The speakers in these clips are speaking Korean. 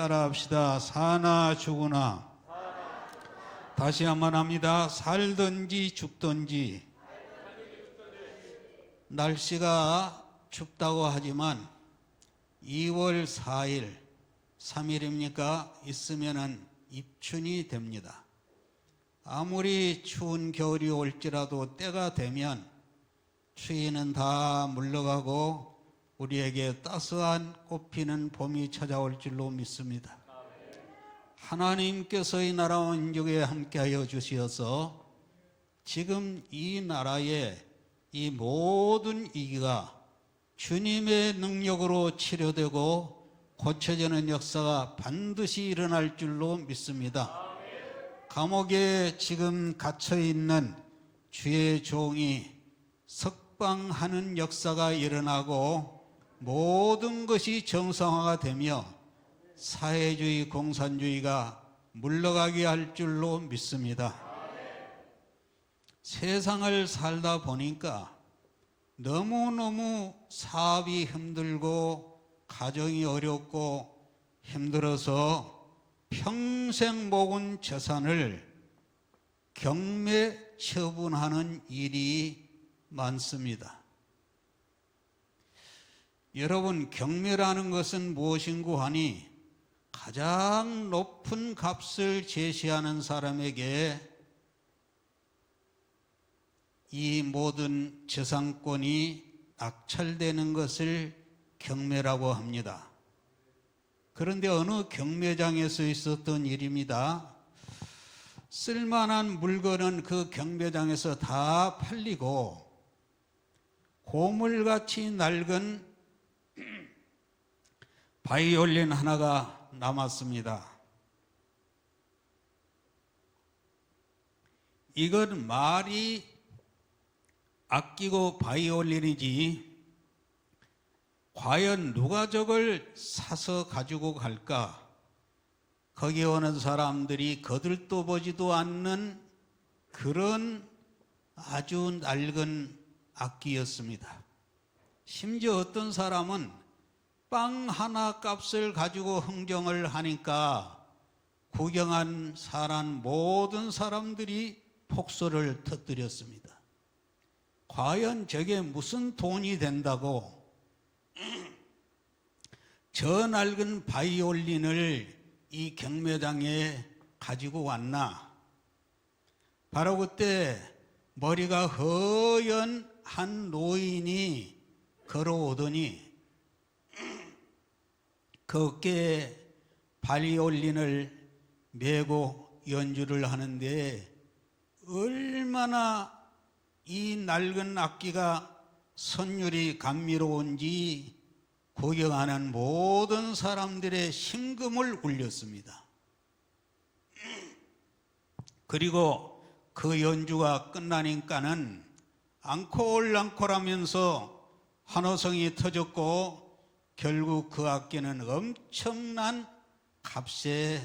따라합시다. 사나 죽으나. 다시 한번 합니다. 살든지 죽든지. 날씨가 춥다고 하지만 2월 4일, 3일입니까? 있으면은 입춘이 됩니다. 아무리 추운 겨울이 올지라도 때가 되면 추위는 다 물러가고 우리에게 따스한 꽃피는 봄이 찾아올 줄로 믿습니다. 하나님께서 이 나라 민족에 함께하여 주시어서 지금 이 나라의 이 모든 위기가 주님의 능력으로 치료되고 고쳐지는 역사가 반드시 일어날 줄로 믿습니다. 감옥에 지금 갇혀있는 주의 종이 석방하는 역사가 일어나고 모든 것이 정상화가 되며 사회주의, 공산주의가 물러가게 할 줄로 믿습니다. 세상을 살다 보니까 너무너무 사업이 힘들고 가정이 어렵고 힘들어서 평생 모은 재산을 경매 처분하는 일이 많습니다. 여러분, 경매라는 것은 무엇인고 하니 가장 높은 값을 제시하는 사람에게 이 모든 재산권이 낙찰되는 것을 경매라고 합니다. 그런데 어느 경매장에서 있었던 일입니다. 쓸만한 물건은 그 경매장에서 다 팔리고 고물같이 낡은 바이올린 하나가 남았습니다. 이건 말이 아끼고 바이올린이지 과연 누가 저걸 사서 가지고 갈까? 거기 오는 사람들이 거들떠 보지도 않는 그런 아주 낡은 악기였습니다. 심지어 어떤 사람은 빵 하나 값을 가지고 흥정을 하니까 구경한 사람 모든 사람들이 폭소를 터뜨렸습니다. 과연 저게 무슨 돈이 된다고 저 낡은 바이올린을 이 경매장에 가지고 왔나? 바로 그때 머리가 허연 한 노인이 걸어오더니 그 어깨에 바이올린을 메고 연주를 하는데 얼마나 이 낡은 악기가 선율이 감미로운지 구경하는 모든 사람들의 심금을 울렸습니다. 그리고 그 연주가 끝나니까는 앙콜 환호성이 터졌고 결국 그 악기는 엄청난 값에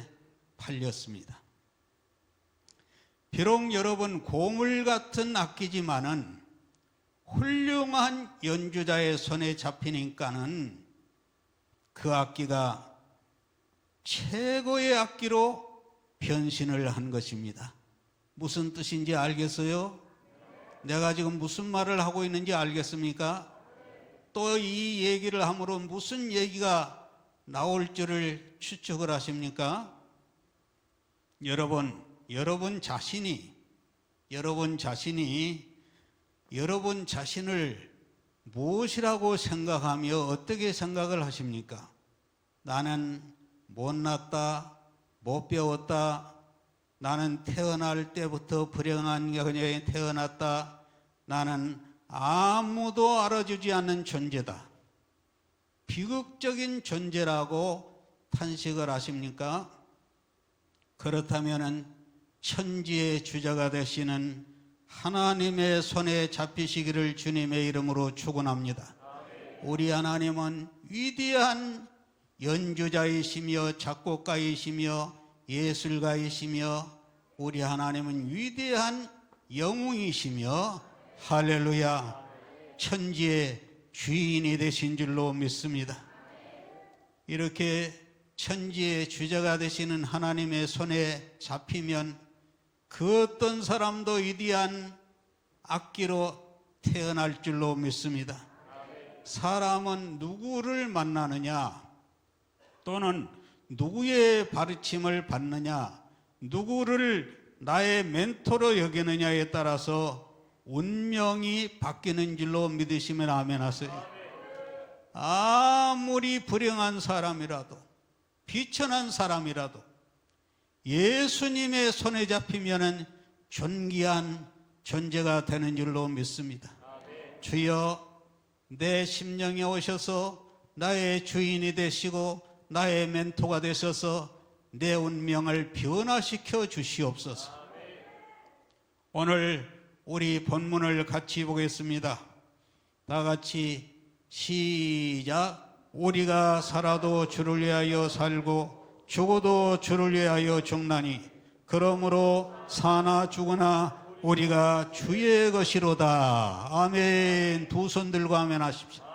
팔렸습니다. 비록 여러분 고물 같은 악기지만은 훌륭한 연주자의 손에 잡히니까는 그 악기가 최고의 악기로 변신을 한 것입니다. 무슨 뜻인지 알겠어요? 내가 지금 무슨 말을 하고 있는지 알겠습니까? 또 이 얘기를 함으로 무슨 얘기가 나올 줄을 추측을 하십니까? 여러분 자신이 여러분 자신을 무엇이라고 생각하며 어떻게 생각을 하십니까? 나는 못났다, 못 배웠다, 나는 태어날 때부터 불행한 경우에 태어났다, 나는 아무도 알아주지 않는 존재다, 비극적인 존재라고 탄식을 하십니까? 그렇다면 천지의 주자가 되시는 하나님의 손에 잡히시기를 주님의 이름으로 축원합니다. 우리 하나님은 위대한 연주자이시며 작곡가이시며 예술가이시며 우리 하나님은 위대한 영웅이시며 할렐루야 천지의 주인이 되신 줄로 믿습니다. 이렇게 천지의 주제가 되시는 하나님의 손에 잡히면 그 어떤 사람도 위대한 악기로 태어날 줄로 믿습니다. 사람은 누구를 만나느냐, 또는 누구의 가르침을 받느냐, 누구를 나의 멘토로 여기느냐에 따라서 운명이 바뀌는 줄로 믿으시면 아멘 하세요. 아무리 불행한 사람이라도, 비천한 사람이라도 예수님의 손에 잡히면 존귀한 존재가 되는 줄로 믿습니다. 주여, 내 심령에 오셔서 나의 주인이 되시고 나의 멘토가 되셔서 내 운명을 변화시켜 주시옵소서. 오늘 우리 본문을 같이 보겠습니다. 다 같이 시작. 우리가 살아도 주를 위하여 살고 죽어도 주를 위하여 죽나니 그러므로 사나 죽으나 우리가 주의 것이로다. 아멘. 두 손 들고 아멘 하십시오.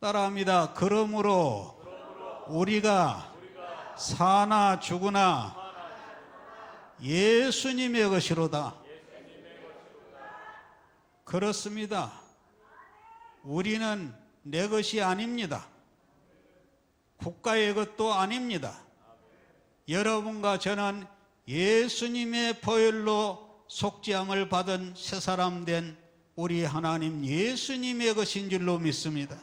따라합니다. 그러므로 우리가 사나 죽으나 예수님의 것이로다. 그렇습니다. 우리는 내 것이 아닙니다. 국가의 것도 아닙니다. 여러분과 저는 예수님의 보혈로 속죄함을 받은 새 사람 된 우리 하나님 예수님의 것인 줄로 믿습니다.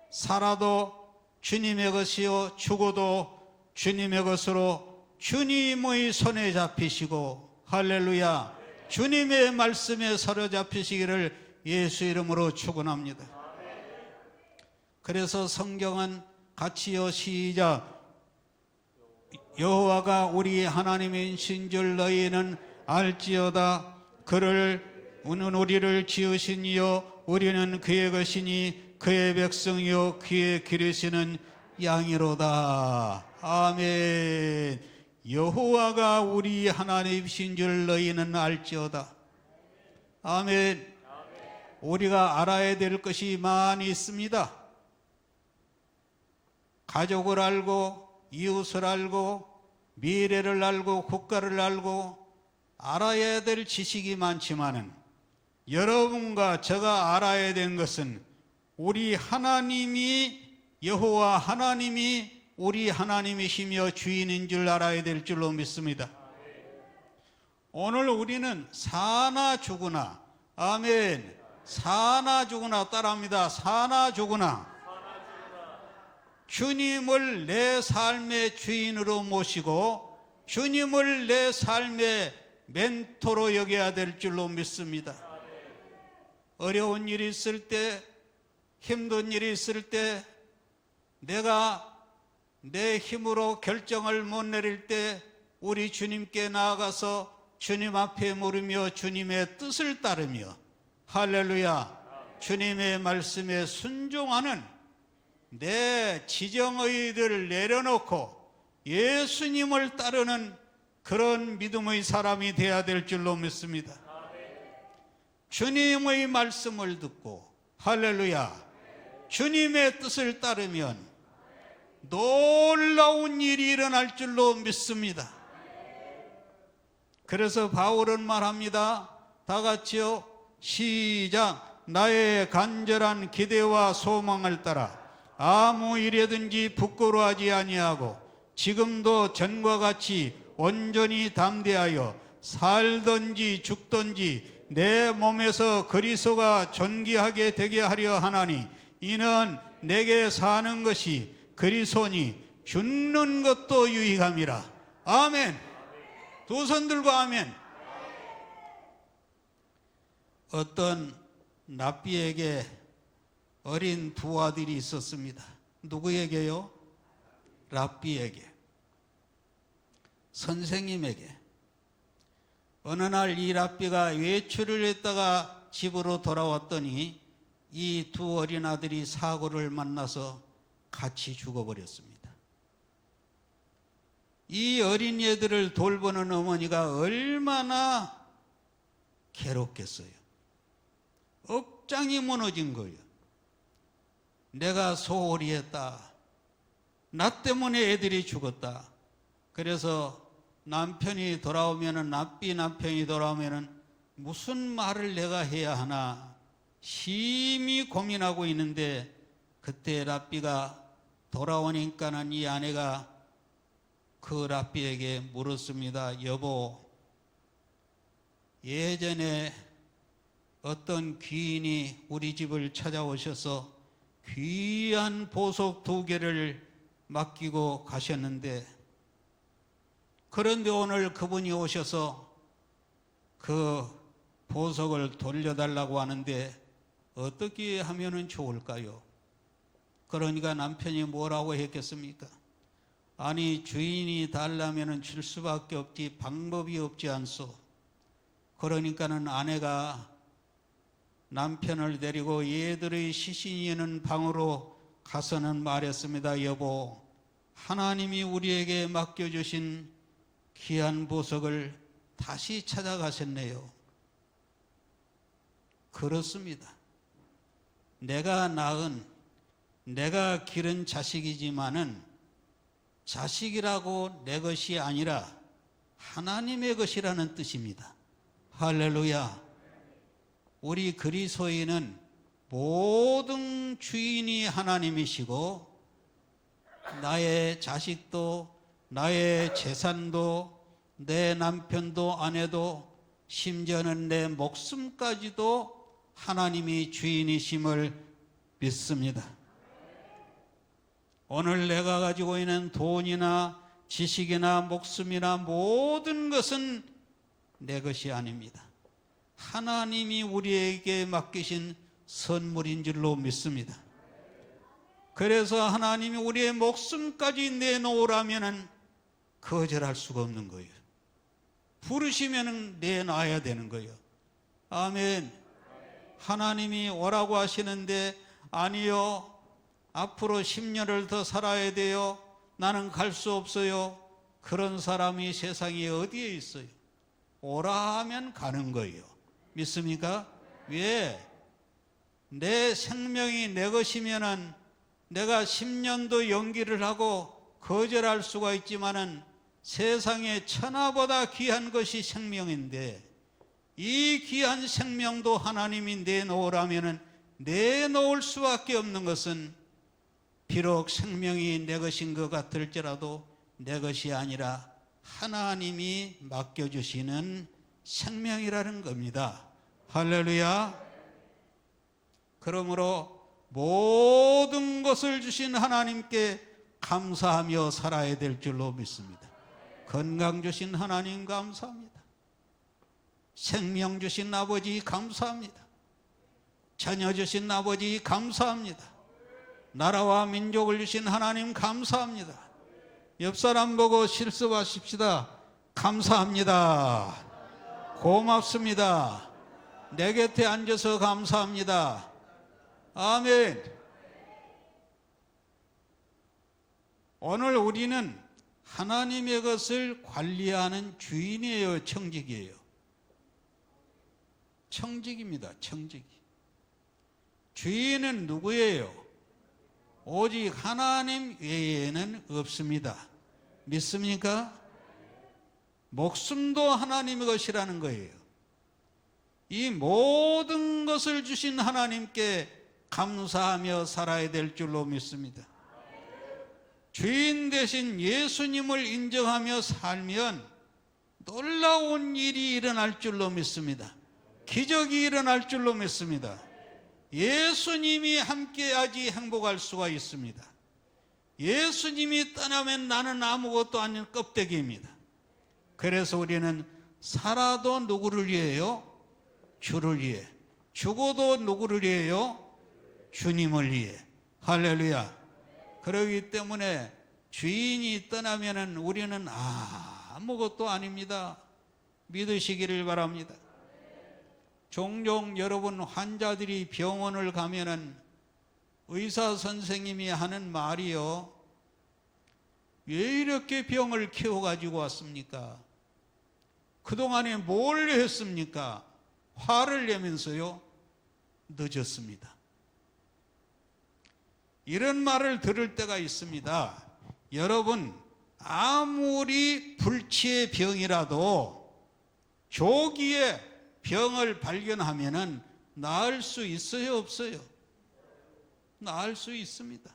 살아도 주님의 것이요 죽어도 주님의 것으로 주님의 손에 잡히시고, 할렐루야, 주님의 말씀에 사로잡히시기를 예수 이름으로 축원합니다. 그래서 성경은 같이요 시작. 여호와가 우리 하나님이신 줄 너희는 알지어다. 그를 우리를 지으신 이요 우리는 그의 것이니 그의 백성이요 그의 기르시는 양이로다. 아멘. 여호와가 우리 하나님이신 줄 너희는 알지어다. 아멘. 우리가 알아야 될 것이 많이 있습니다. 가족을 알고, 이웃을 알고, 미래를 알고, 국가를 알고, 알아야 될 지식이 많지만은 여러분과 제가 알아야 된 것은 우리 하나님이, 여호와 하나님이 우리 하나님이시며 주인인 줄 알아야 될 줄로 믿습니다. 오늘 우리는 사나 죽으나, 아멘, 사나 죽으나, 따라합니다. 사나 죽으나 주님을 내 삶의 주인으로 모시고 주님을 내 삶의 멘토로 여겨야 될 줄로 믿습니다. 어려운 일이 있을 때, 힘든 일이 있을 때, 내가 내 힘으로 결정을 못 내릴 때 우리 주님께 나아가서 주님 앞에 물으며 주님의 뜻을 따르며, 할렐루야, 주님의 말씀에 순종하는 내 지정의들을 내려놓고 예수님을 따르는 그런 믿음의 사람이 되어야 될 줄로 믿습니다. 주님의 말씀을 듣고, 할렐루야, 주님의 뜻을 따르면 놀라운 일이 일어날 줄로 믿습니다. 그래서 바울은 말합니다. 다 같이요 시작. 나의 간절한 기대와 소망을 따라 아무 일에든지 부끄러워하지 아니하고 지금도 전과 같이 온전히 담대하여 살든지 죽든지 내 몸에서 그리스도가 존귀하게 되게 하려 하나니 이는 내게 사는 것이 그리스도니 죽는 것도 유익함이라. 아멘. 두 손 들고 아멘. 어떤 랍비에게 어린 두 아들이 있었습니다. 누구에게요? 랍비에게, 선생님에게. 어느 날 이 랍비가 외출을 했다가 집으로 돌아왔더니 이 두 어린 아들이 사고를 만나서 같이 죽어버렸습니다. 이 어린이들을 돌보는 어머니가 얼마나 괴롭겠어요. 억장이 무너진 거예요. 내가 소홀히 했다. 나 때문에 애들이 죽었다. 그래서 남편이 돌아오면은, 납비 남편이 돌아오면은 무슨 말을 내가 해야 하나 심히 고민하고 있는데, 그때 랍비가 돌아오니까는 이 아내가 그 랍비에게 물었습니다. 여보, 예전에 어떤 귀인이 우리 집을 찾아오셔서 귀한 보석 2개를 맡기고 가셨는데, 그런데 오늘 그분이 오셔서 그 보석을 돌려달라고 하는데 어떻게 하면 좋을까요? 그러니까 남편이 뭐라고 했겠습니까? 아니, 주인이 달라면 줄 수밖에 없지 방법이 없지 않소. 그러니까는 아내가 남편을 데리고 얘들의 시신이 있는 방으로 가서는 말했습니다. 여보, 하나님이 우리에게 맡겨주신 귀한 보석을 다시 찾아가셨네요. 그렇습니다. 내가 낳은, 내가 기른 자식이지만은 자식이라고 내 것이 아니라 하나님의 것이라는 뜻입니다. 할렐루야. 우리 그리스도인은 모든 주인이 하나님이시고, 나의 자식도, 나의 재산도, 내 남편도 아내도, 심지어는 내 목숨까지도 하나님이 주인이심을 믿습니다. 오늘 내가 가지고 있는 돈이나 지식이나 목숨이나 모든 것은 내 것이 아닙니다. 하나님이 우리에게 맡기신 선물인 줄로 믿습니다. 그래서 하나님이 우리의 목숨까지 내놓으라면 거절할 수가 없는 거예요. 부르시면 내놔야 되는 거예요. 아멘. 하나님이 오라고 하시는데, 아니요, 앞으로 10년을 더 살아야 돼요, 나는 갈 수 없어요, 그런 사람이 세상에 어디에 있어요? 오라 하면 가는 거예요. 믿습니까? 왜? 내 생명이 내 것이면은 내가 10년도 연기를 하고 거절할 수가 있지만은, 세상에 천하보다 귀한 것이 생명인데, 이 귀한 생명도 하나님이 내놓으라면은 내놓을 수밖에 없는 것은, 비록 생명이 내 것인 것 같을지라도 내 것이 아니라 하나님이 맡겨주시는 생명이라는 겁니다. 할렐루야. 그러므로 모든 것을 주신 하나님께 감사하며 살아야 될 줄로 믿습니다. 건강 주신 하나님 감사합니다. 생명 주신 아버지 감사합니다. 자녀 주신 아버지 감사합니다. 나라와 민족을 주신 하나님 감사합니다. 옆 사람 보고 실수하십시다. 감사합니다. 고맙습니다. 내 곁에 앉아서 감사합니다. 아멘. 오늘 우리는 하나님의 것을 관리하는 주인이에요, 청직이에요? 청직입니다, 청직. 주인은 누구예요? 오직 하나님 외에는 없습니다. 믿습니까? 목숨도 하나님의 것이라는 거예요. 이 모든 것을 주신 하나님께 감사하며 살아야 될 줄로 믿습니다. 주인 대신 예수님을 인정하며 살면 놀라운 일이 일어날 줄로 믿습니다. 기적이 일어날 줄로 믿습니다. 예수님이 함께야지 행복할 수가 있습니다. 예수님이 떠나면 나는 아무것도 아닌 껍데기입니다. 그래서 우리는 살아도 누구를 위해요? 주를 위해. 죽어도 누구를 위해요? 주님을 위해. 할렐루야. 그러기 때문에 주인이 떠나면 우리는 아무것도 아닙니다. 믿으시기를 바랍니다. 종종 여러분, 환자들이 병원을 가면은 의사 선생님이 하는 말이요, 왜 이렇게 병을 키워가지고 왔습니까? 그동안에 뭘 했습니까? 화를 내면서요, 늦었습니다. 이런 말을 들을 때가 있습니다. 여러분, 아무리 불치의 병이라도 조기에 병을 발견하면은 나을 수 있어요, 없어요? 나을 수 있습니다.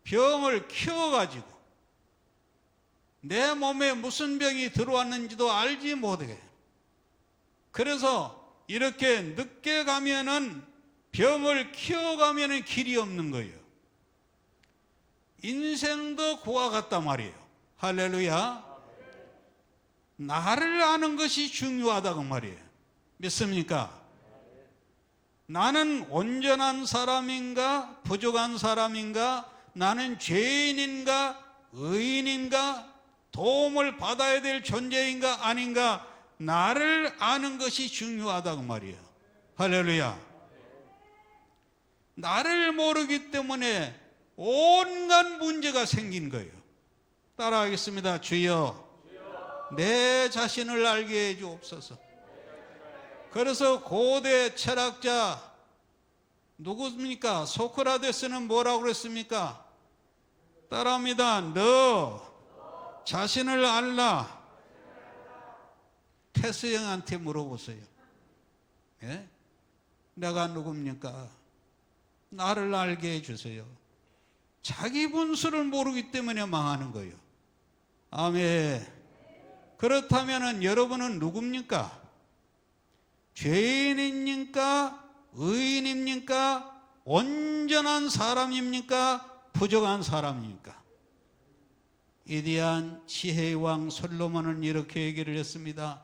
병을 키워가지고 내 몸에 무슨 병이 들어왔는지도 알지 못해. 그래서 이렇게 늦게 가면은, 병을 키워가면은 길이 없는 거예요. 인생도 그와 같단 말이에요. 할렐루야. 나를 아는 것이 중요하다고 말이에요. 믿습니까? 나는 온전한 사람인가 부족한 사람인가, 나는 죄인인가 의인인가, 도움을 받아야 될 존재인가 아닌가, 나를 아는 것이 중요하다고 말이에요. 할렐루야. 나를 모르기 때문에 온갖 문제가 생긴 거예요. 따라하겠습니다. 주여, 내 자신을 알게 해 주옵소서. 그래서 고대 철학자 누구입니까? 소크라테스는 뭐라고 그랬습니까? 따라합니다. 너 자신을 알라. 테스 형한테 물어보세요. 예? 내가 누굽니까? 나를 알게 해주세요. 자기 분수를 모르기 때문에 망하는 거예요. 아멘. 그렇다면 여러분은 누굽니까? 죄인입니까? 의인입니까? 온전한 사람입니까? 부족한 사람입니까? 위대한 지혜의 왕 솔로몬은 이렇게 얘기를 했습니다.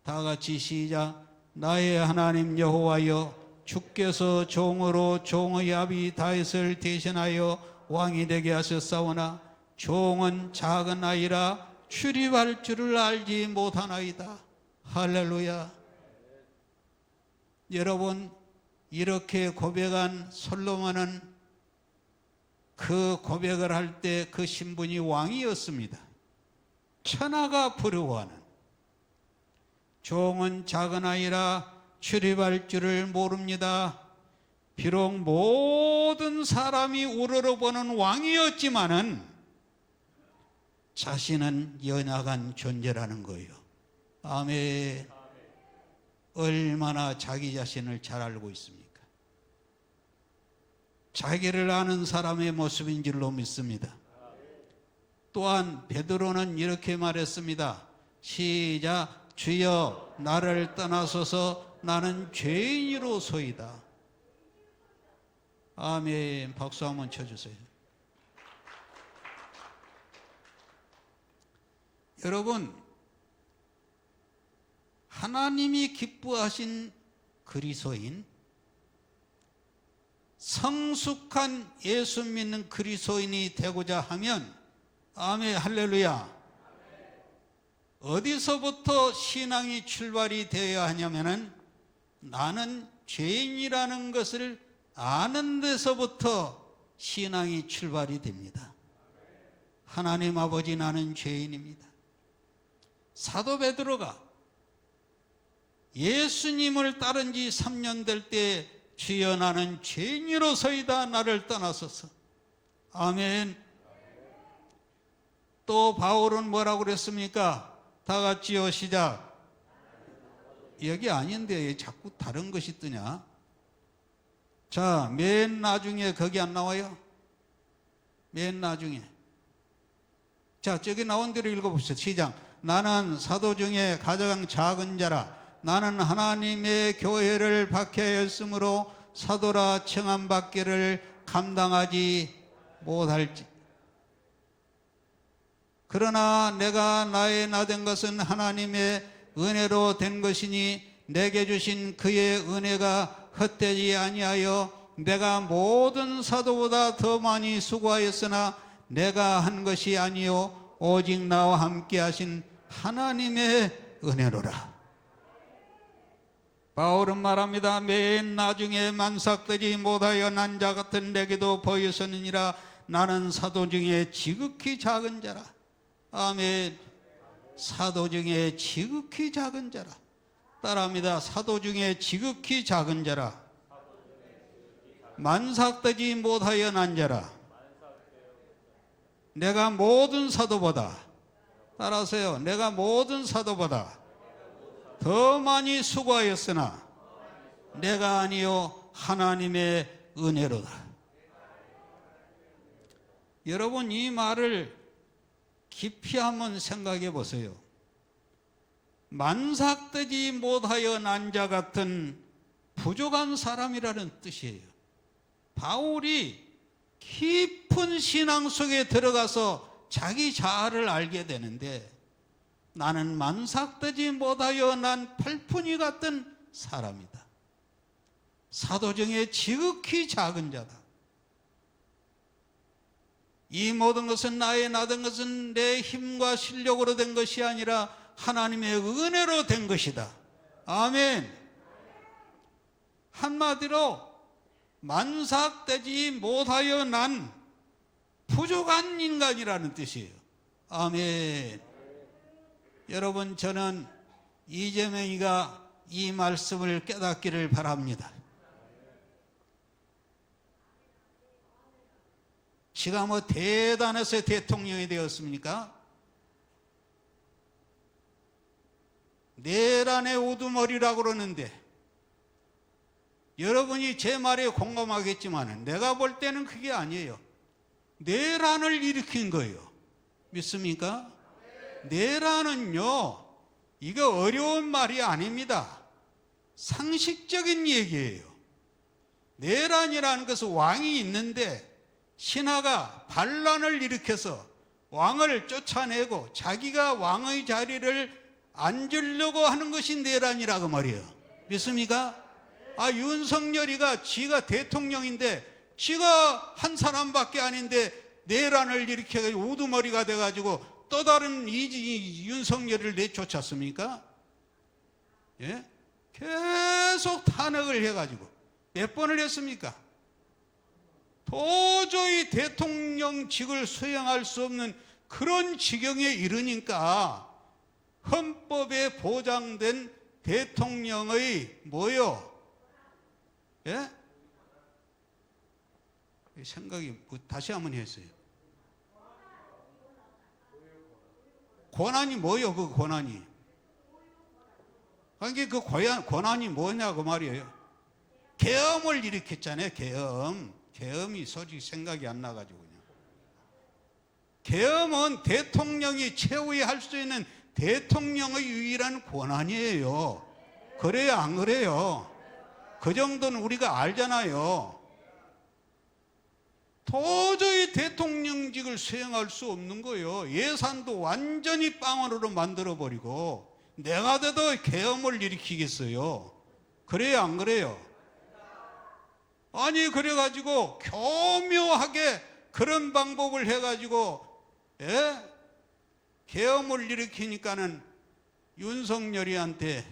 다 같이 시작. 나의 하나님 여호와여, 주께서 종으로 종의 아비 다윗을 대신하여 왕이 되게 하셨사오나 종은 작은 아이라 출입할 줄을 알지 못하나이다. 할렐루야. 여러분, 이렇게 고백한 솔로몬은 그 고백을 할 때 그 신분이 왕이었습니다. 천하가 부러워하는. 종은 작은 아이라 출입할 줄을 모릅니다. 비록 모든 사람이 우러러보는 왕이었지만은 자신은 연약한 존재라는 거예요. 아멘. 얼마나 자기 자신을 잘 알고 있습니까? 자기를 아는 사람의 모습인 줄로 믿습니다. 또한 베드로는 이렇게 말했습니다. 시작. 주여, 나를 떠나소서, 나는 죄인으로소이다. 아멘. 박수 한번 쳐주세요. 여러분, 하나님이 기뻐하신 그리스도인, 성숙한 예수 믿는 그리스도인이 되고자 하면, 아멘, 할렐루야. 어디서부터 신앙이 출발이 되어야 하냐면은, 나는 죄인이라는 것을 아는 데서부터 신앙이 출발이 됩니다. 하나님 아버지, 나는 죄인입니다. 사도 베드로가 예수님을 따른 지 3년 될 때, 주여, 나는 죄인으로서이다, 나를 떠나소서. 아멘. 또 바울은 뭐라고 그랬습니까? 다 같이요, 시작. 여기 아닌데 왜 자꾸 다른 것이 뜨냐? 자, 맨 나중에 거기 안 나와요? 맨 나중에. 자, 저기 나온 대로 읽어봅시다. 시작. 나는 사도 중에 가장 작은 자라. 나는 하나님의 교회를 박해하였으므로 사도라 청함받기를 감당하지 못할지. 그러나 내가 나의 나된 것은 하나님의 은혜로 된 것이니 내게 주신 그의 은혜가 헛되지 아니하여 내가 모든 사도보다 더 많이 수고하였으나 내가 한 것이 아니요 오직 나와 함께 하신 하나님의 은혜로라. 바울은 말합니다. 맨 나중에 만삭되지 못하여 난 자 같은 내게도 보였으니라. 나는 사도 중에 지극히 작은 자라. 아멘. 사도 중에 지극히 작은 자라. 따라합니다. 사도 중에 지극히 작은 자라. 만삭되지 못하여 난 자라. 내가 모든 사도보다, 따라하세요. 내가 모든 사도보다 더 많이 수고하였으나 내가 아니요 하나님의 은혜로다. 여러분, 이 말을 깊이 한번 생각해 보세요. 만삭되지 못하여 난 자 같은 부족한 사람이라는 뜻이에요. 바울이 깊은 신앙 속에 들어가서 자기 자아를 알게 되는데, 나는 만삭되지 못하여 난 팔푼이 같은 사람이다. 사도 중에 지극히 작은 자다. 이 모든 것은 나의 나된 것은 내 힘과 실력으로 된 것이 아니라 하나님의 은혜로 된 것이다. 아멘. 한마디로 만삭되지 못하여 난 부족한 인간이라는 뜻이에요. 아멘. 여러분, 저는 이재명이가 이 말씀을 깨닫기를 바랍니다. 지가 뭐 대단해서 대통령이 되었습니까? 내란의 우두머리라고 그러는데, 여러분이 제 말에 공감하겠지만 내가 볼 때는 그게 아니에요. 내란을 일으킨 거예요. 믿습니까? 내란은요, 이거 어려운 말이 아닙니다. 상식적인 얘기예요. 내란이라는 것은 왕이 있는데 신하가 반란을 일으켜서 왕을 쫓아내고 자기가 왕의 자리를 앉으려고 하는 것이 내란이라고 말이에요. 믿습니까? 윤석열이가 지가 대통령인데 지가 한 사람밖에 아닌데 내란을 일으켜서 우두머리가 돼가지고 또 다른 윤석열을 내쫓았습니까? 예? 계속 탄핵을 해가지고 몇 번을 했습니까? 도저히 대통령직을 수행할 수 없는 그런 지경에 이르니까 헌법에 보장된 대통령의 뭐요? 예? 생각이 다시 한번 했어요. 권한이 뭐요? 그 권한이. 그러니까 그 권한이 뭐냐고 말이에요. 계엄을 일으켰잖아요. 계엄이 솔직히 생각이 안 나가지고 그냥. 계엄은 대통령이 최후에 할 수 있는 대통령의 유일한 권한이에요. 그래요, 안 그래요? 그 정도는 우리가 알잖아요. 도저히 대통령직을 수행할 수 없는 거예요. 예산도 완전히 빵원으로 만들어버리고 내가 돼도 계엄을 일으키겠어요. 그래요, 안 그래요? 아니, 그래가지고 교묘하게 그런 방법을 해가지고 계엄을 일으키니까는 윤석열이한테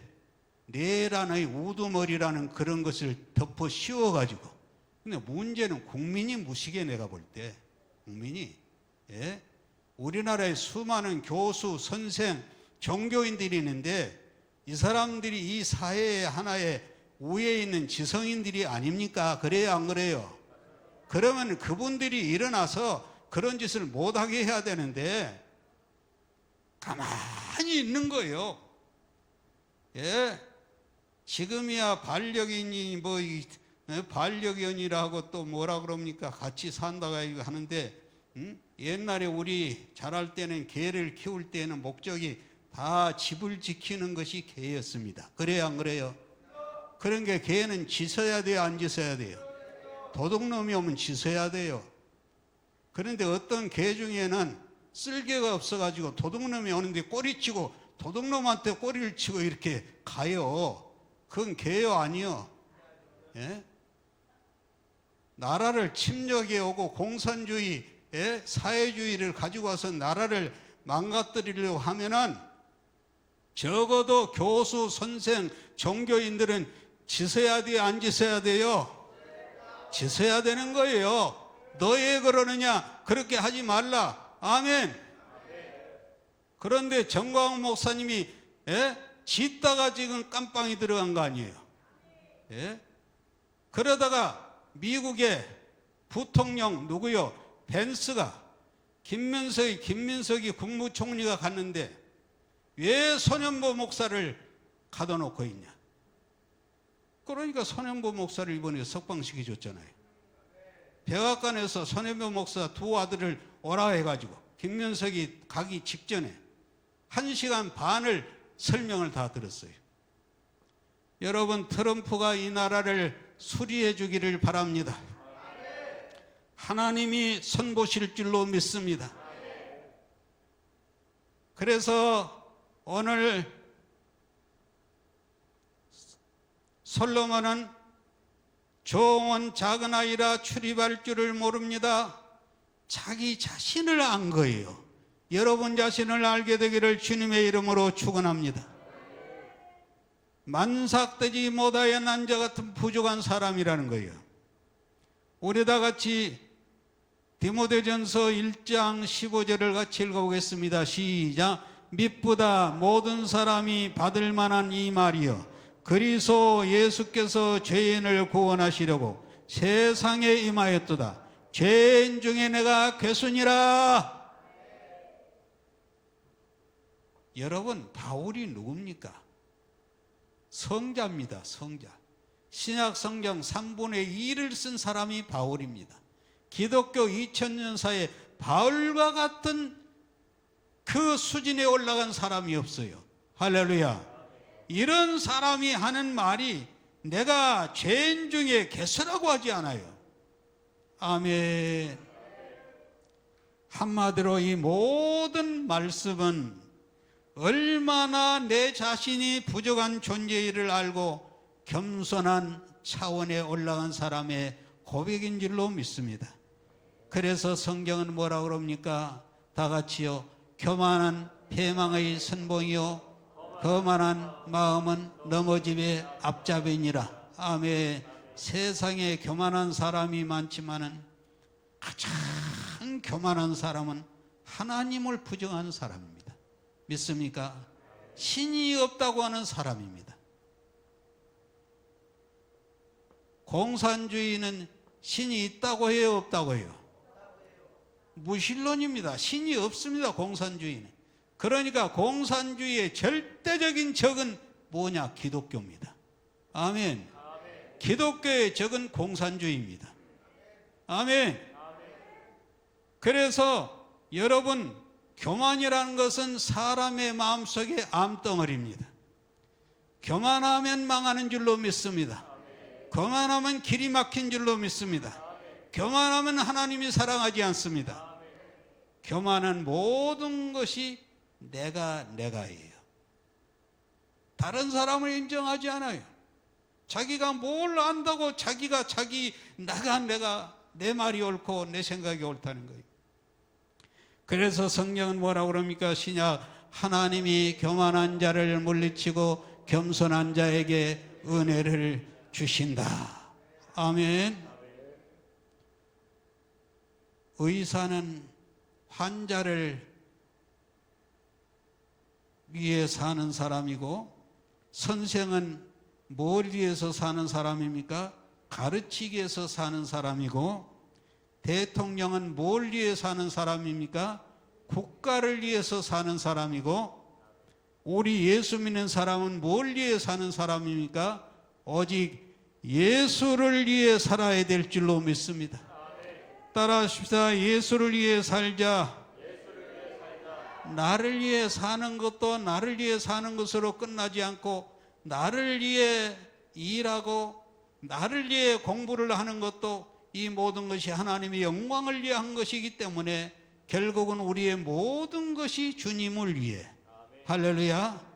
내란의 우두머리라는 그런 것을 덮어 씌워가지고. 근데 문제는 국민이 무시게, 내가 볼 때 국민이 우리나라에 수많은 교수, 선생, 종교인들이 있는데 이 사람들이 이 사회의 하나의 위에 있는 지성인들이 아닙니까? 그래요, 안 그래요? 그러면 그분들이 일어나서 그런 짓을 못하게 해야 되는데 가만히 있는 거예요. 지금이야 반려인이 반려견이라고 또 뭐라 그럽니까? 같이 산다고 하는데, 옛날에 우리 자랄 때는 개를 키울 때는 목적이 다 집을 지키는 것이 개였습니다. 그래요, 안 그래요? 그런 게 개는 짖어야 돼요, 안 짖어야 돼요? 도둑놈이 오면 짖어야 돼요. 그런데 어떤 개 중에는 쓸개가 없어가지고 도둑놈이 오는데 꼬리치고 도둑놈한테 꼬리를 치고 이렇게 가요. 그건 개요, 아니요? 나라를 침략해 오고 공산주의, 사회주의를 가지고 와서 나라를 망가뜨리려고 하면은 적어도 교수, 선생, 종교인들은 짖어야 돼요, 안 짖어야 돼요? 짖어야 되는 거예요. 너 왜 그러느냐? 그렇게 하지 말라. 아멘. 그런데 정광훈 목사님이 짖다가 지금 깜빵이 들어간 거 아니에요? 그러다가 미국의 부통령 누구요? 벤스가 김민석이 국무총리가 갔는데 왜 손현보 목사를 가둬놓고 있냐? 그러니까 손현보 목사를 이번에 석방시켜줬잖아요. 백악관에서 손현보 목사 두 아들을 오라 해가지고 김민석이 가기 직전에 1시간 반을 설명을 다 들었어요. 여러분, 트럼프가 이 나라를 수리해 주기를 바랍니다. 하나님이 손보실 줄로 믿습니다. 그래서 오늘 솔로몬은 종은 작은 아이라 출입할 줄을 모릅니다. 자기 자신을 안 거예요. 여러분 자신을 알게 되기를 주님의 이름으로 축원합니다. 만삭되지 못하여 난 자 같은 부족한 사람이라는 거예요. 우리 다 같이 디모데전서 1장 15절을 같이 읽어보겠습니다. 시작. 미쁘다 모든 사람이 받을 만한 이 말이여 그리스도 예수께서 죄인을 구원하시려고 세상에 임하였도다. 죄인 중에 내가 괴순이라. 여러분, 바울이 누굽니까? 성자입니다. 성자. 신약 성경 3분의 2를 쓴 사람이 바울입니다. 기독교 2000년사에 바울과 같은 그 수준에 올라간 사람이 없어요. 할렐루야. 이런 사람이 하는 말이 내가 죄인 중에 괴수라고 하지 않아요. 아멘. 한마디로 이 모든 말씀은 얼마나 내 자신이 부족한 존재를 알고 겸손한 차원에 올라간 사람의 고백인 줄로 믿습니다. 그래서 성경은 뭐라고 그럽니까? 다 같이요. 교만한 패망의 선봉이요 거만한 마음은 넘어짐의 앞잡이니라. 아멘. 세상에 교만한 사람이 많지만은 가장 교만한 사람은 하나님을 부정하는 사람입니다. 믿습니까? 신이 없다고 하는 사람입니다. 공산주의는 신이 있다고 해요, 없다고 해요? 무신론입니다. 신이 없습니다, 공산주의는. 그러니까 공산주의의 절대적인 적은 뭐냐? 기독교입니다. 아멘. 기독교의 적은 공산주의입니다. 아멘. 그래서 여러분, 교만이라는 것은 사람의 마음속의 암덩어리입니다. 교만하면 망하는 줄로 믿습니다. 교만하면 길이 막힌 줄로 믿습니다. 교만하면 하나님이 사랑하지 않습니다. 교만은 모든 것이 내가예요. 다른 사람을 인정하지 않아요. 자기가 뭘 안다고 자기가 내가 내 말이 옳고 내 생각이 옳다는 거예요. 그래서 성경은 뭐라고 그럽니까? 신약, 하나님이 교만한 자를 물리치고 겸손한 자에게 은혜를 주신다. 아멘. 의사는 환자를 위해 사는 사람이고, 선생은 뭘 위해서 사는 사람입니까? 가르치기 위해서 사는 사람이고, 대통령은 뭘 위해 사는 사람입니까? 국가를 위해서 사는 사람이고, 우리 예수 믿는 사람은 뭘 위해 사는 사람입니까? 오직 예수를 위해 살아야 될 줄로 믿습니다. 따라하십시다. 예수를 위해 살자. 나를 위해 사는 것도 나를 위해 사는 것으로 끝나지 않고, 나를 위해 일하고 나를 위해 공부를 하는 것도 이 모든 것이 하나님의 영광을 위해 한 것이기 때문에 결국은 우리의 모든 것이 주님을 위해. 할렐루야.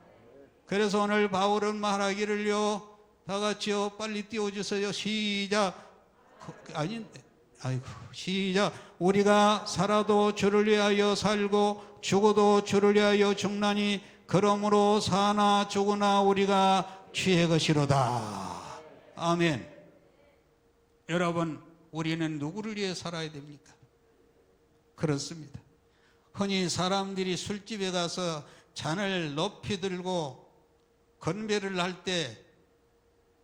그래서 오늘 바울은 말하기를요, 다 같이요, 빨리 띄워주세요. 시작. 시작. 우리가 살아도 주를 위하여 살고 죽어도 주를 위하여 죽나니 그러므로 사나 죽으나 우리가 주의 것이로다. 아멘. 여러분, 우리는 누구를 위해 살아야 됩니까? 그렇습니다. 흔히 사람들이 술집에 가서 잔을 높이 들고 건배를 할 때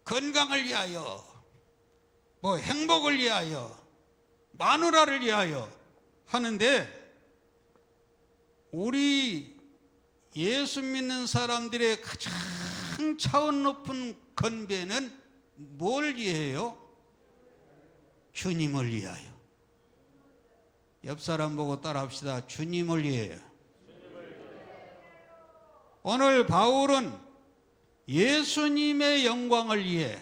건강을 위하여, 행복을 위하여, 마누라를 위하여 하는데, 우리 예수 믿는 사람들의 가장 차원 높은 건배는 뭘 위해요? 주님을 위하여. 옆 사람 보고 따라합시다. 주님을 위하여. 오늘 바울은 예수님의 영광을 위해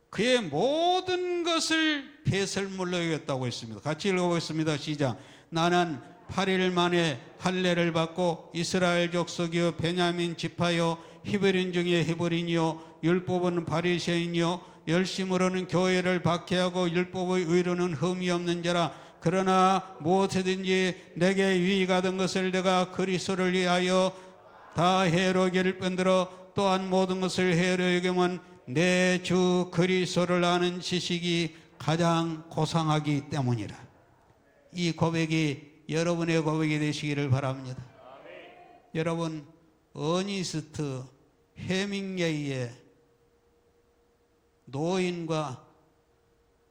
그의 모든 것을 배설물로 여겼다고 했습니다. 같이 읽어보겠습니다. 시작. 나는 8일 만에 할례를 받고 이스라엘 족속이요 베냐민 지파요 히브리인 중에 히브리인이요 율법은 바리새인이요 열심으로는 교회를 박해하고 율법의 의로는 흠이 없는 자라. 그러나 무엇이든지 내게 유익하던 것을 내가 그리스도를 위하여 다 해로 여길 뿐더러 또한 모든 것을 해로 여기면 내 주 그리스도를 아는 지식이 가장 고상하기 때문이라. 이 고백이 여러분의 고백이 되시기를 바랍니다. 여러분, 어니스트 헤밍웨이의 노인과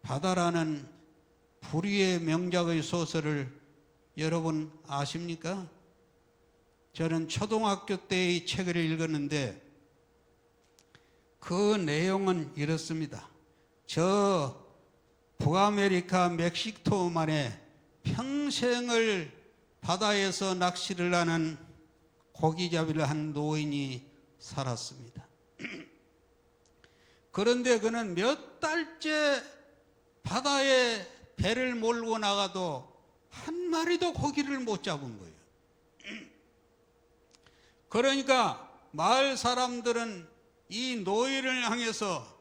바다라는 불의의 명작의 소설을 여러분 아십니까? 저는 초등학교 때 이 책을 읽었는데 그 내용은 이렇습니다. 저 북아메리카 멕시코만에 평생을 바다에서 낚시를 하는 고기잡이를 한 노인이 살았습니다. 그런데 그는 몇 달째 바다에 배를 몰고 나가도 한 마리도 고기를 못 잡은 거예요. 그러니까 마을 사람들은 이 노인을 향해서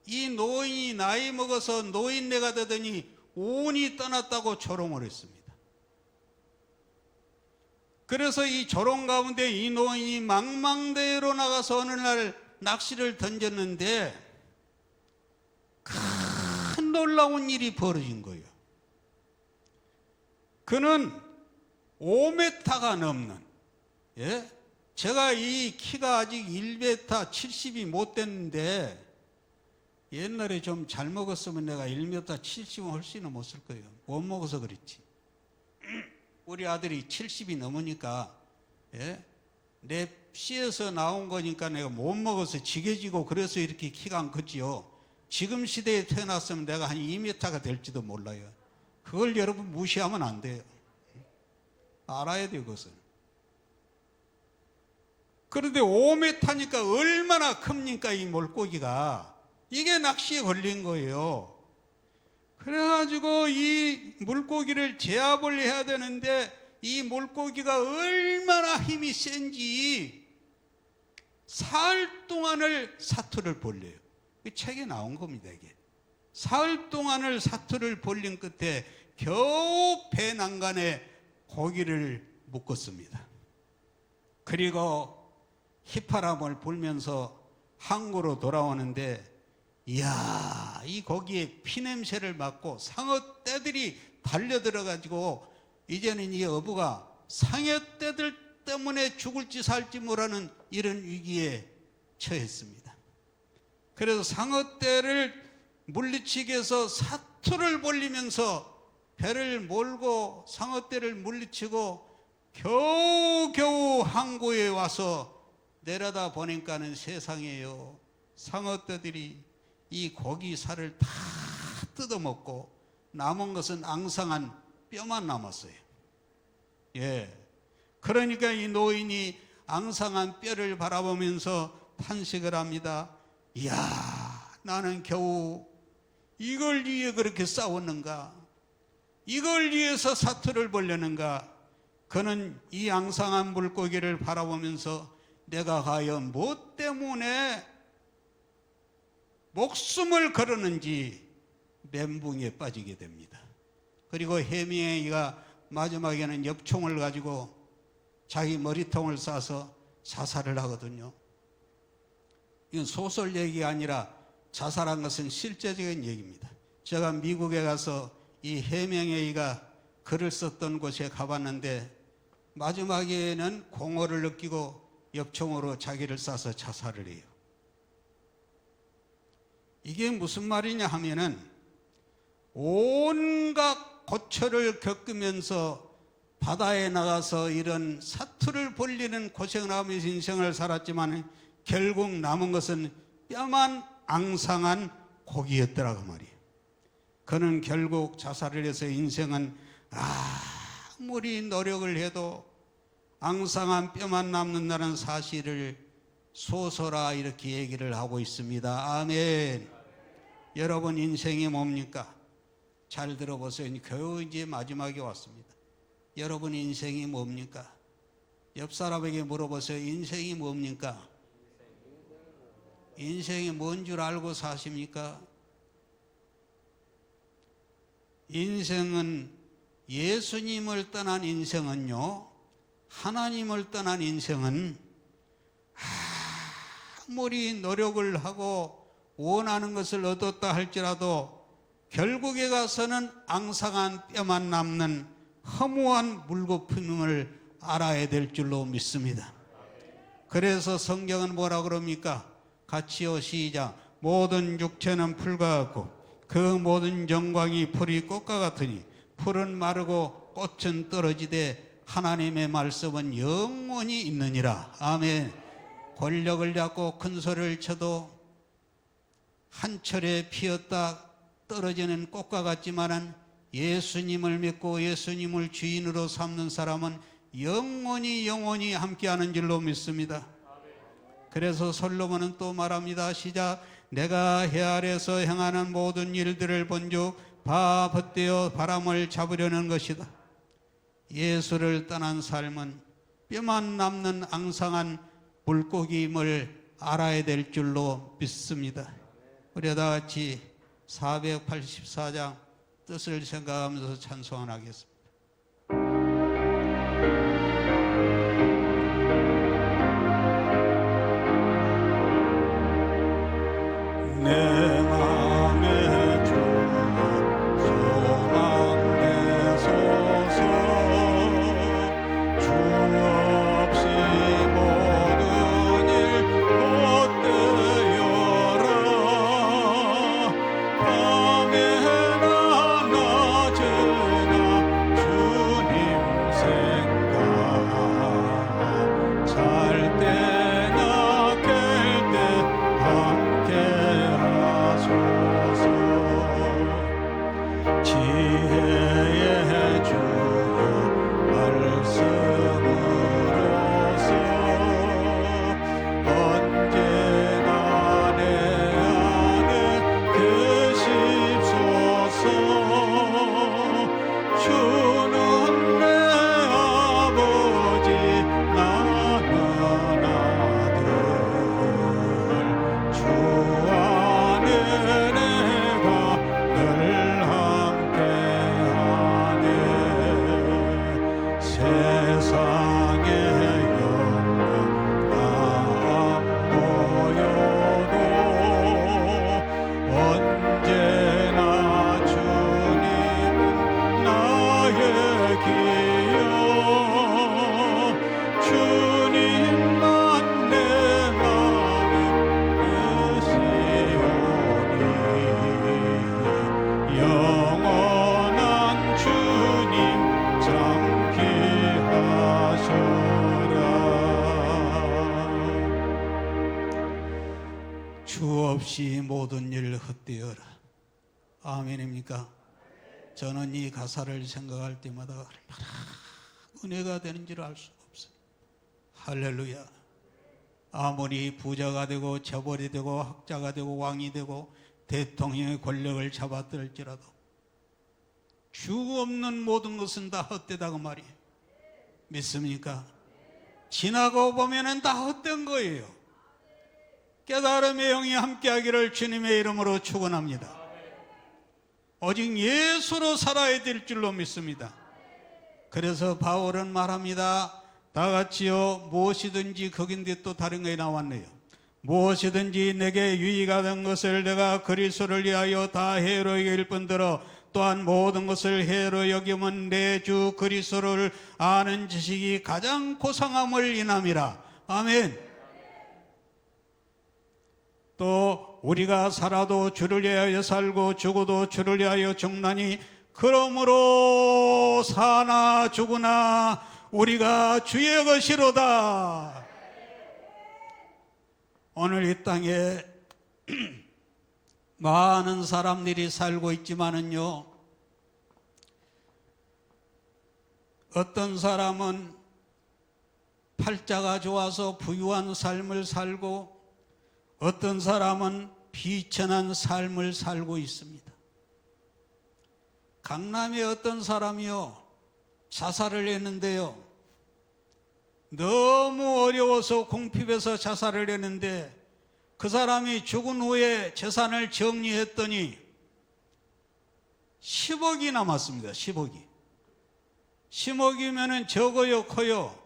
이 노인이 나이 먹어서 노인네가 되더니 온이 떠났다고 조롱을 했습니다. 그래서 이 조롱 가운데 이 노인이 망망대해로 나가서 어느 날 낚시를 던졌는데 큰 놀라운 일이 벌어진 거예요. 그는 5m가 넘는, 제가 이 키가 아직 1m 70이 못 됐는데 옛날에 좀 잘 먹었으면 내가 1m 70은 훨씬 넘었을 거예요. 못 먹어서 그렇지. 우리 아들이 70이 넘으니까 내 씨에서 나온 거니까 내가 못 먹어서 지게지고 그래서 이렇게 키가 안 컸지요. 지금 시대에 태어났으면 내가 한 2m가 될지도 몰라요. 그걸 여러분 무시하면 안 돼요. 알아야 돼요, 그것은. 그런데 5m니까 얼마나 큽니까, 이 물고기가. 이게 낚시에 걸린 거예요. 그래가지고 이 물고기를 제압을 해야 되는데 이 물고기가 얼마나 힘이 센지 사흘 동안을 사투를 벌려요. 책에 나온 겁니다, 이게. 사흘 동안을 사투를 벌린 끝에 겨우 배 난간에 고기를 묶었습니다. 그리고 휘파람을 불면서 항구로 돌아오는데, 이야, 이 고기에 피냄새를 맡고 상어떼들이 달려들어가지고 이제는 이 어부가 상어떼들 때문에 죽을지 살지 모르는 이런 위기에 처했습니다. 그래서 상어떼를 물리치기 위해서 사투를 벌리면서 배를 몰고 상어떼를 물리치고 겨우겨우 항구에 와서 내려다 보니까는 세상에요, 상어떼들이 이 고기 살을 다 뜯어먹고 남은 것은 앙상한 뼈만 남았어요. 그러니까 이 노인이 앙상한 뼈를 바라보면서 탄식을 합니다. 이야, 나는 겨우 이걸 위해 그렇게 싸웠는가? 이걸 위해서 사투를 벌였는가? 그는 이 앙상한 물고기를 바라보면서 내가 과연 무엇 때문에 목숨을 걸었는지 멘붕에 빠지게 됩니다. 그리고 헤밍웨이가 마지막에는 엽총을 가지고 자기 머리통을 쏴서 자살을 하거든요. 이건 소설 얘기가 아니라 자살한 것은 실제적인 얘기입니다. 제가 미국에 가서 이 헤밍웨이가 글을 썼던 곳에 가봤는데 마지막에는 공허를 느끼고 엽총으로 자기를 쏴서 자살을 해요. 이게 무슨 말이냐 하면은 온갖 고초를 겪으면서 바다에 나가서 이런 사투를 벌리는 고생을 하면서 인생을 살았지만 결국 남은 것은 뼈만 앙상한 고기였더라고 말이에요. 그는 결국 자살을 해서 인생은 아무리 노력을 해도 앙상한 뼈만 남는다는 사실을 소설화 이렇게 얘기를 하고 있습니다. 아멘. 여러분 인생이 뭡니까? 잘 들어보세요. 겨우 이제 마지막에 왔습니다. 여러분 인생이 뭡니까? 옆 사람에게 물어보세요. 인생이 뭡니까? 인생이 뭔 줄 알고 사십니까? 인생은 예수님을 떠난 인생은요, 하나님을 떠난 인생은 아무리 노력을 하고 원하는 것을 얻었다 할지라도 결국에 가서는 앙상한 뼈만 남는 허무한 물거품을 알아야 될 줄로 믿습니다. 그래서 성경은 뭐라 그럽니까? 같이요, 시작. 모든 육체는 풀과 같고 그 모든 영광이 풀이 꽃과 같으니 풀은 마르고 꽃은 떨어지되 하나님의 말씀은 영원히 있느니라. 아멘. 권력을 잡고 큰 소리를 쳐도 한 철에 피었다 떨어지는 꽃과 같지만은 예수님을 믿고 예수님을 주인으로 삼는 사람은 영원히 함께하는 줄로 믿습니다. 그래서 솔로몬은 또 말합니다. 시작. 내가 해 아래서 행하는 모든 일들을 본즉 바 벗되어 바람을 잡으려는 것이다. 예수를 떠난 삶은 뼈만 남는 앙상한 물고기임을 알아야 될 줄로 믿습니다. 우리 다 같이 484장 뜻을 생각하면서 찬송하겠습니다. 내 맘에 주여 소망 내소서 주 없이 모든 일 헛되어라 밤에나 낮에나 주님 생각 잘 때나 깰 때 함께 지혜의 주여 말씀으로서 언제나 내 안에 계십소서. 주는 내 아버지 나는 아들 주 안에 내가 늘 함께하네. 세상의 영광 안 보여도 언제나 주님은 나의 기여. 주님만 내 맘에 계시오니 영원한 주님 참 귀하셔라. 주 없이 모든 일 헛되어라. 아멘입니까? 저는 이 가사를 생각할 때마다 얼마나 은혜가 되는지를 알 수가 없어요. 할렐루야. 아무리 부자가 되고 재벌이 되고 학자가 되고 왕이 되고 대통령의 권력을 잡았을지라도 주 없는 모든 것은 다 헛되다고 말이에요. 믿습니까? 지나고 보면은 다 헛된 거예요. 깨달음의 영이 함께하기를 주님의 이름으로 축원합니다. 오직 예수로 살아야 될 줄로 믿습니다. 그래서 바울은 말합니다. 다 같이요. 무엇이든지 거긴데 또 다른 게 나왔네요. 무엇이든지 내게 유익하던 것을 내가 그리스도를 위하여 다 해로 여길 뿐더러 또한 모든 것을 해로 여기면 내 주 그리스도를 아는 지식이 가장 고상함을 인함이라. 아멘. 또 우리가 살아도 주를 위하여 살고 죽어도 주를 위하여 죽나니 그러므로 사나 죽으나 우리가 주의 것이로다. 오늘 이 땅에 많은 사람들이 살고 있지만은요, 어떤 사람은 팔자가 좋아서 부유한 삶을 살고, 어떤 사람은 비천한 삶을 살고 있습니다. 강남의 어떤 사람이요, 자살을 했는데요, 너무 어려워서 궁핍해서 자살을 했는데, 그 사람이 죽은 후에 재산을 정리했더니 10억이 남았습니다. 10억이. 10억이면은 적어요, 커요?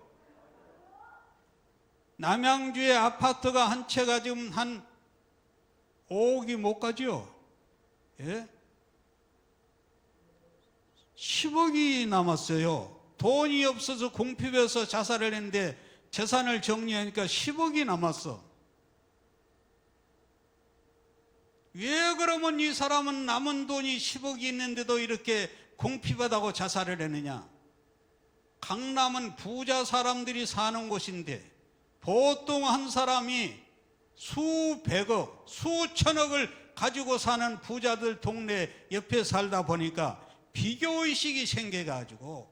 남양주의 아파트가 한 채가 지금 한 5억이 못 가죠? 예? 10억이 남았어요. 돈이 없어서 궁핍해서 자살을 했는데 재산을 정리하니까 10억이 남았어. 왜 그러면 이 사람은 남은 돈이 10억이 있는데도 이렇게 궁핍하다고 자살을 했느냐? 강남은 부자 사람들이 사는 곳인데 보통 한 사람이 수백억, 수천억을 가지고 사는 부자들 동네 옆에 살다 보니까 비교의식이 생겨가지고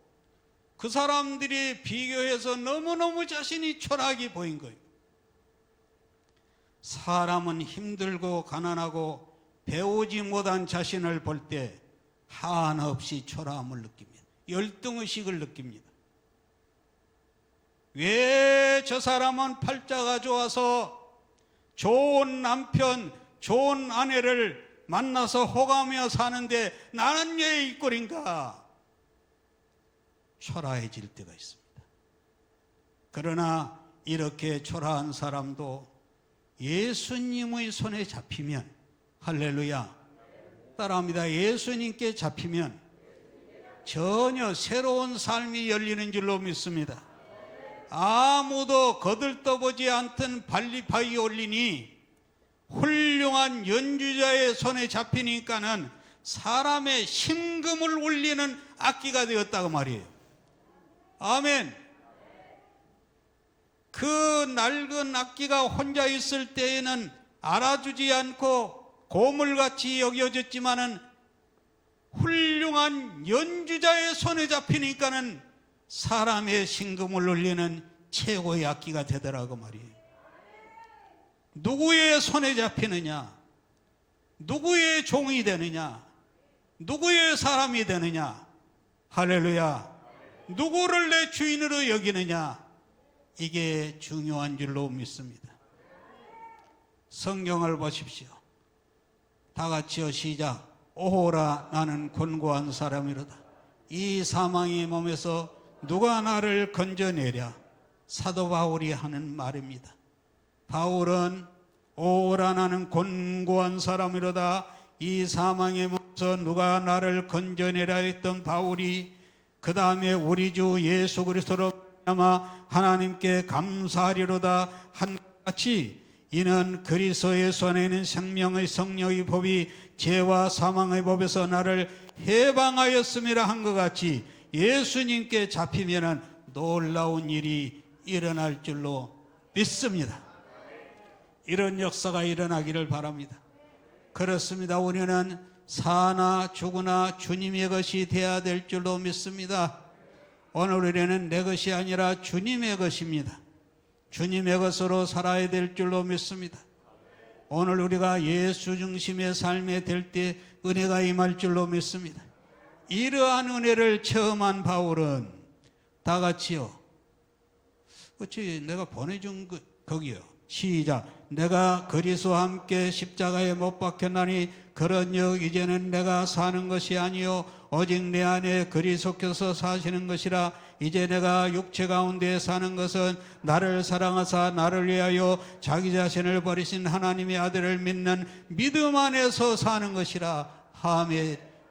그 사람들이 비교해서 너무너무 자신이 초라하게 보인 거예요. 사람은 힘들고 가난하고 배우지 못한 자신을 볼 때 한없이 초라함을 느낍니다. 열등의식을 느낍니다. 왜 저 사람은 팔자가 좋아서 좋은 남편, 좋은 아내를 만나서 호가며 사는데 나는 왜 이 꼴인가? 초라해질 때가 있습니다. 그러나 이렇게 초라한 사람도 예수님의 손에 잡히면, 할렐루야, 따라합니다. 예수님께 잡히면 전혀 새로운 삶이 열리는 줄로 믿습니다. 아무도 거들떠보지 않던 바이올린이 훌륭한 연주자의 손에 잡히니까는 사람의 심금을 울리는 악기가 되었다고 말이에요. 아멘. 그 낡은 악기가 혼자 있을 때에는 알아주지 않고 고물같이 여겨졌지만은 훌륭한 연주자의 손에 잡히니까는 사람의 심금을 울리는 최고의 악기가 되더라고 말이에요. 누구의 손에 잡히느냐? 누구의 종이 되느냐? 누구의 사람이 되느냐? 할렐루야. 누구를 내 주인으로 여기느냐? 이게 중요한 줄로 믿습니다. 성경을 보십시오. 다 같이요, 시작. 오호라, 나는 곤고한 사람이로다. 이 사망의 몸에서 누가 나를 건져내랴? 사도 바울이 하는 말입니다. 바울은 오호라, 나는 곤고한 사람이로다. 이 사망의 몸에서 누가 나를 건져내랴 했던 바울이 그 다음에 우리 주 예수 그리스도로 아마 하나님께 감사하리로다 한 같이, 이는 그리스도의 손에 있는 생명의 성령의 법이 죄와 사망의 법에서 나를 해방하였음이라 한 것 같이 예수님께 잡히면은 놀라운 일이 일어날 줄로 믿습니다. 이런 역사가 일어나기를 바랍니다. 그렇습니다. 우리는 사나 죽으나 주님의 것이 되어야 될 줄로 믿습니다. 오늘 우리는 내 것이 아니라 주님의 것입니다. 주님의 것으로 살아야 될 줄로 믿습니다. 오늘 우리가 예수 중심의 삶에 될 때 은혜가 임할 줄로 믿습니다. 이러한 은혜를 체험한 바울은 다 같이요, 어찌 내가 보내준 거기요, 시작. 내가 그리스도와 함께 십자가에 못 박혔나니 그런즉 이제는 내가 사는 것이 아니요 오직 내 안에 그리스도께서 사시는 것이라. 이제 내가 육체 가운데 사는 것은 나를 사랑하사 나를 위하여 자기 자신을 버리신 하나님의 아들을 믿는 믿음 안에서 사는 것이라. 아멘.